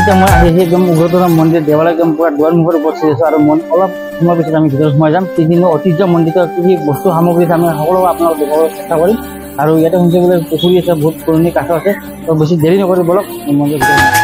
এতিয়া মই আহিছোঁ একদম উগ্ৰতৰা মন্দিৰ দেৱালয় একদম পুৰা দুৱাৰমুখৰ ওপৰত চাই আছোঁ আৰু অলপ সময় পিছত আমি ভিতৰত সোমাই যাম। বিভিন্ন ঐতিহ্য মন্দিৰ কি কি বস্তু সামগ্ৰী আছে আমি সকলো আপোনালোকক দেখাবলৈ চেষ্টা কৰিম। আৰু ইয়াতে শুনিছে বোলে পুখুৰী আছে, বহুত পুৰণি কাঠ আছে। তো বেছি দেৰি নকৰি বলক মন্দিৰ ভিতৰত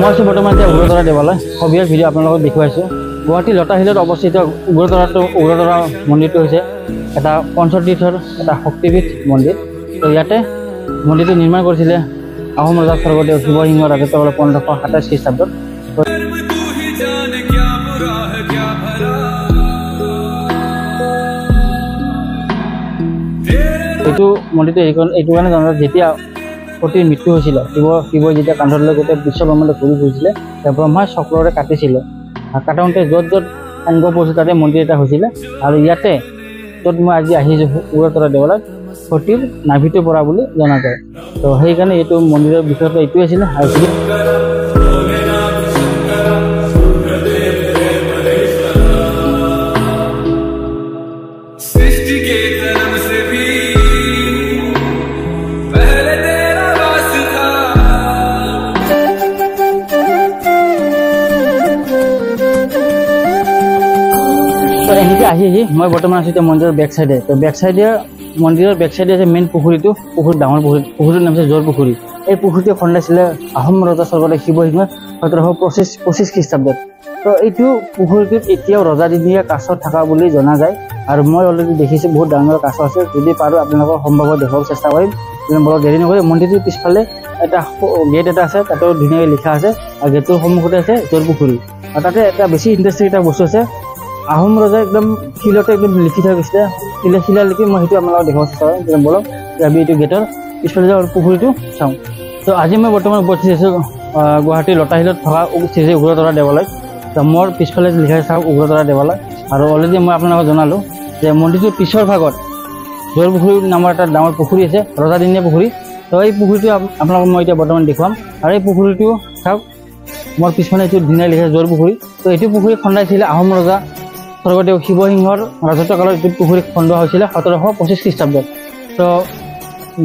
মই আছোঁ বৰ্তমান এতিয়া উগ্ৰতৰা দেৱালয়। সবিয়াৰ ভিডিঅ' আপোনালোকক দেখুৱাইছোঁ। গুৱাহাটী লতা শিলত অৱস্থিত উগ্ৰতৰা মন্দিৰটো হৈছে এটা পঞ্চতীৰ্থৰ এটা শক্তিপীঠ মন্দিৰ। তো ইয়াতে মন্দিৰটো নিৰ্মাণ কৰিছিলে আহোম ৰজা স্বৰ্গদেউ শিৱসিংহ ৰাজত্বকালত 1527 খ্ৰীষ্টাব্দত। এইটো মন্দিৰটো এইটো কাৰণে জনাত যেতিয়া সতীৰ মৃত্যু হৈছিলে, শিৱই যেতিয়া কান্ধত লৈ গোটেই বিশ্বব্ৰহ্মাণ্ড ঘূৰি ফুৰিছিলে, ব্ৰহ্মাই চক্ৰৰে কাটিছিলে। কাটাওঁতে য'ত য'ত অংগ পৰিছিল তাতে মন্দিৰ এটা হৈছিলে। আৰু ইয়াতে য'ত মই আজি আহিছোঁ উগ্ৰতৰা দেৱালয়ত সতীৰ নাভিটো পৰা বুলি জনা যায়। তো সেইকাৰণে এইটো মন্দিৰৰ বিষয়টো এইটোৱে আছিলে। আৰু এনেকৈ আহি মই বৰ্তমান আছোঁ এতিয়া মন্দিৰৰ বেক চাইডে। তো মন্দিৰৰ বেক চাইডে আছে মেইন পুখুৰীটো, ডাঙৰ পুখুৰীটোৰ নাম হৈছে জোৰ পুখুৰী। এই পুখুৰীটো খন্দাইছিলে আহোম ৰজা স্বৰ্গদেউ শিৱসিংহই 1725 খ্ৰীষ্টাব্দত। তো এইটো পুখুৰীটোত এতিয়াও ৰজাদিনীয়া কাছ থকা বুলি জনা যায়। আৰু মই অলৰেডি দেখিছোঁ বহুত ডাঙৰ কাছ আছে। যদি পাৰোঁ আপোনালোকৰ সম্ভৱত দেখাব চেষ্টা কৰিম। বৰ দেৰি নকৰি মন্দিৰটোৰ পিছফালে এটা গেট এটা আছে, তাতেও ধুনীয়াকৈ লিখা আছে। আৰু গেটটোৰ সন্মুখতে আছে জোৰ পুখুৰী। আৰু তাতে এটা বেছি ইণ্টাৰেষ্টিং এটা বস্তু আছে, আহোম ৰজাই একদম শিলতে একদম লিখি থৈ গৈছিলে। শিলা লিখি মই সেইটো আপোনালোকক দেখাব চেষ্টা কৰিম। বলক আমি এইটো গেটৰ পিছফালে যাওঁ পুখুৰীটো চাওঁ। তো আজি মই বৰ্তমান উপস্থিত আছোঁ গুৱাহাটীৰ লতাশিলত থকা উগ্ৰতৰা দেৱালয়। তো মোৰ পিছফালে লিখা চাওক উগ্ৰতৰা দেৱালয়। আৰু অলৰেডি মই আপোনালোকক জনালোঁ যে মন্দিৰটোৰ পিছৰ ভাগত জোৰ পুখুৰী নামৰ এটা ডাঙৰ পুখুৰী আছে, ৰজাদিনীয়া পুখুৰী। তো এই পুখুৰীটো আপোনালোকক মই এতিয়া বৰ্তমান দেখুৱাম। আৰু এই পুখুৰীটো চাওক, মোৰ পিছফালে এইটো ধুনীয়া লিখা জোৰ পুখুৰী। তো এইটো পুখুৰী খন্দাইছিলে আহোম ৰজা স্বৰ্গদেউ শিৱসিংহৰ ৰাজত্বকালত এইটো পুখুৰী খন্দোৱা হৈছিলে 1725 খ্ৰীষ্টাব্দত। তো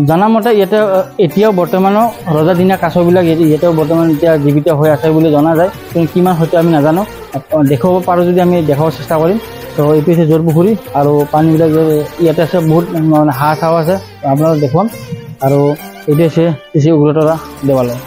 জনামতে ইয়াতে এতিয়াও বৰ্তমানো ৰজাদিনীয়া কাছবিলাক ইয়াতেও বৰ্তমান এতিয়া জীৱিত হৈ আছে বুলি জনা যায়। কিন্তু কিমান হয়তো আমি নাজানো, দেখাব পাৰোঁ যদি আমি দেখাব চেষ্টা কৰিম। তো এইটো হৈছে জোৰ পুখুৰী। আৰু পানীবিলাক ইয়াতে আছে, বহুত হাঁহ চাহ আছে, আপোনালোকক দেখুৱাম। আৰু এইটো হৈছে উগ্ৰতৰা দেৱালয়।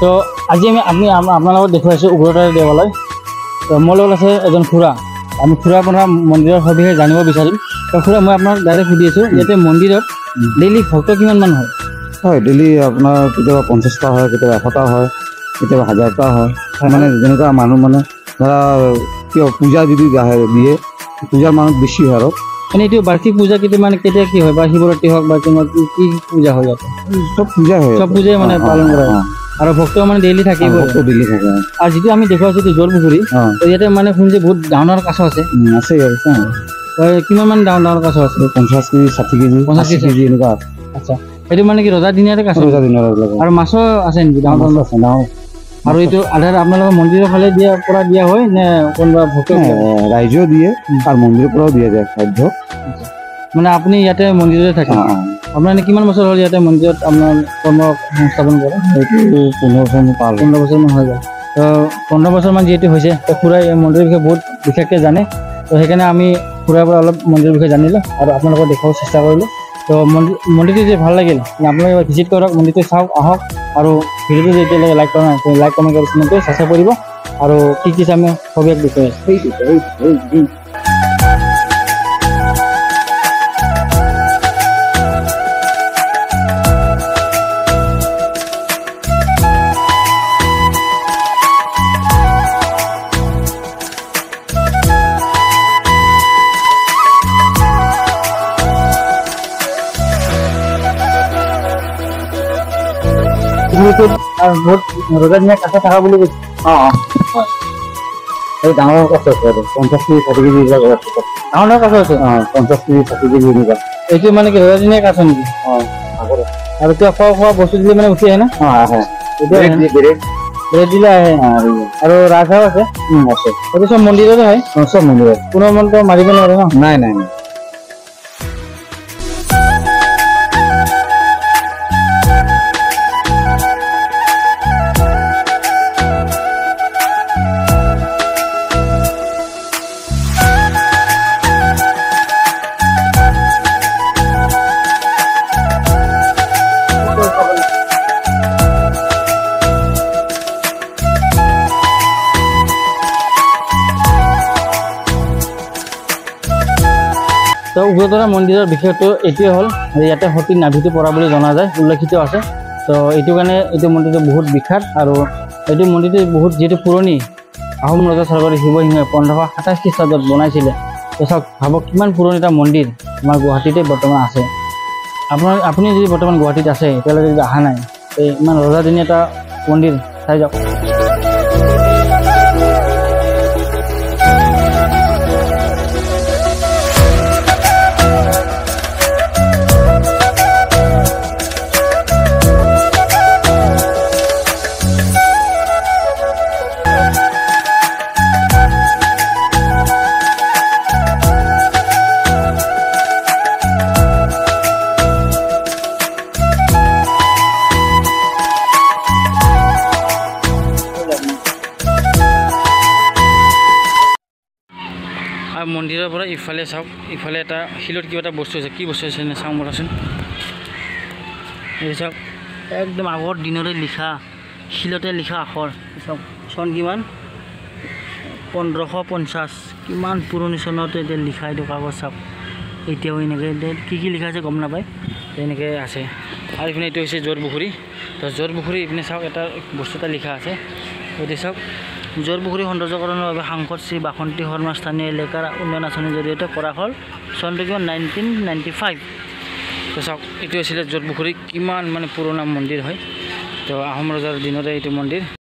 তো আজি আমি আপোনালোকক দেখুৱাইছোঁ উগ্ৰতৰা দেৱালয়। তো মোৰ লগত আছে এজন খুৰা। আমি খুৰাৰ পৰা মন্দিৰৰ সবিশেষ জানিব বিচাৰিম। তো খুৰা, মই আপোনাক ডাইৰেক্ট সুধি আছোঁ, ইয়াতে মন্দিৰত ডেইলি ভক্ত কিমান মান হয়? হয়, ডেইলি আপোনাৰ কেতিয়াবা 50টা হয়, কেতিয়াবা 100টা হয়, কেতিয়াবা 1000টা হয়। মানে যেনেকুৱা মানুহ মানে ধৰা কিয় পূজা যদি দিয়ে, পূজাৰ মানুহ বেছি হয়। আৰু মানে এইটো বাৰ্ষিক পূজা কেতিয়া কি হয়, বা শিৱৰাত্ৰি হওক বা কি পূজা হয় ইয়াতে? চব পূজাই হয়, চব পূজাই মানে পালন কৰা হয়। আৰু ভক্ত মানে ডেইলি থাকিব, ডেইলি থাকে। আৰু যিটো আমি দেখুৱাইছোঁ এইটো জোৰ পুখুৰী, ইয়াতে মানে শুনিছে বহুত ডাঙৰ কাছ আছে। কিমান মান ডাঙৰ কাছ আছে? 50 কেজি, 60 কেজি, 50 কেজি এনেকুৱা। আচ্ছা, এইটো মানে কি ৰজাদিনীয়াৰে কাছ? আৰু মাছো আছে নেকি? ডাঙৰ ডাঙৰ আছে। আৰু এইটো আধাৰ আপোনালোকৰ মন্দিৰৰ ফালে দিয়া হয় নে কোনোবা ভক্ত? ৰাইজেও দিয়ে আৰু মন্দিৰৰ পৰাও দিয়া যায় খাদ্য। মানে আপুনি ইয়াতে মন্দিৰতে থাকে? আপোনাৰ কিমান বছৰ হ'ল ইয়াতে মন্দিৰত আপোনাৰ কৰ্ম সংস্থাপন কৰে? এইটো 15 বছৰমান হৈ যায়। তো 15 বছৰমান যিহেতু হৈছে, তো খুৰাই এই মন্দিৰৰ বিষয়ে বহুত বিশেষকৈ জানে। তো সেইকাৰণে আমি খুৰাৰ পৰা অলপ মন্দিৰৰ বিষয়ে জানিলোঁ আৰু আপোনালোকক দেখাব চেষ্টা কৰিলোঁ। তো মন্দিৰটো যে ভাল লাগিল, আপোনালোকে ভিজিট কৰক, মন্দিৰটো চাওক, আহক। আৰু ভিডিঅ'টো যে এতিয়ালৈকে লাইক কৰা নাই, লাইক কমেণ্ট কৰি ছাবস্ক্ৰাইব কৰিব। আৰু কি আমি সবিশেষ বিষয়ে পুখুৰীটোত বহুত ৰজাদিনীয়া কাছ থকা বুলি কৈছে। এই ডাঙৰ কাছ আছে আৰু 50 কেজি 60 কেজি এইবিলাক আছে। ডাঙৰ ডাঙৰ কাছ আছে। 50 কেজি 60 কেজি এনেকুৱা। এইটো মানে কি ৰজাদিনীয়া কাছ নেকি? আগতে আৰু কিবা খোৱা বস্তু দিলে মানে উঠি আহে না? আহে। এতিয়া আহে না? বেলেগ ব্ৰেড দিলে আহে। আৰু ৰাজহাঁহ আছে? আছে। এইটো চব মন্দিৰতে হয়? চব মন্দিৰত। কোনো মন্ত্ৰ মাৰিব নোৱাৰে ন? নাই নাই নাই। তো উগ্ৰতাৰা মন্দিৰৰ বিশেষত্ব এইটোৱে হ'ল যে ইয়াতে সতী নাভিটো পৰা বুলি জনা যায়, উল্লেখিত আছে। তো এইটো কাৰণে এইটো মন্দিৰটো বহুত বিখ্যাত। আৰু এইটো মন্দিৰটো বহুত যিহেতু পুৰণি, আহোম ৰজা স্বৰ্গদেউ শিৱসিংহই 1527 খ্ৰীষ্টাব্দত বনাইছিলে। তো চাওক, ভাবক কিমান পুৰণি এটা মন্দিৰ আমাৰ গুৱাহাটীতে বৰ্তমান আছে। আপুনি যদি বৰ্তমান গুৱাহাটীত আছে, এতিয়ালৈকে যদি অহা নাই, এই ইমান ৰজাদিনীয়া এটা মন্দিৰ চাই যাওক। আৰু মন্দিৰৰ পৰা ইফালে চাওক, ইফালে এটা শিলত কিবা এটা বস্তু আছে। কি বস্তু আছে নে চাওঁ বৰাচোন। এই চাওক, একদম আগৰ দিনৰে লিখা, শিলতে লিখা আখৰ। চাওক চন কিমান, 1550। কিমান পুৰণি চনতে এতিয়া লিখা এইটো কাগজ। চাওক এতিয়াও এনেকৈ কি কি লিখা আছে গম নাপায়, এনেকৈ আছে। আৰু ইপিনে এইটো হৈছে জোৰ পুখুৰী। তো জোৰ পুখুৰী ইপিনে চাওক, এটা বস্তু এটা লিখা আছে। এইটো চাওক, জোৰ পুখুৰী সৌন্দৰ্যকৰণৰ বাবে সাংসদ শ্ৰী বাসন্তী শৰ্মা স্থানীয় এলেকাৰ উন্নয়ন আঁচনিৰ জৰিয়তে কৰা হ'ল। চনটো কিমান 1995। তো চাওক, এইটো আছিলে জোৰ পুখুৰী। কিমান মানে পুৰণা মন্দিৰ হয়। তো আহোম ৰজাৰ দিনতে এইটো মন্দিৰ।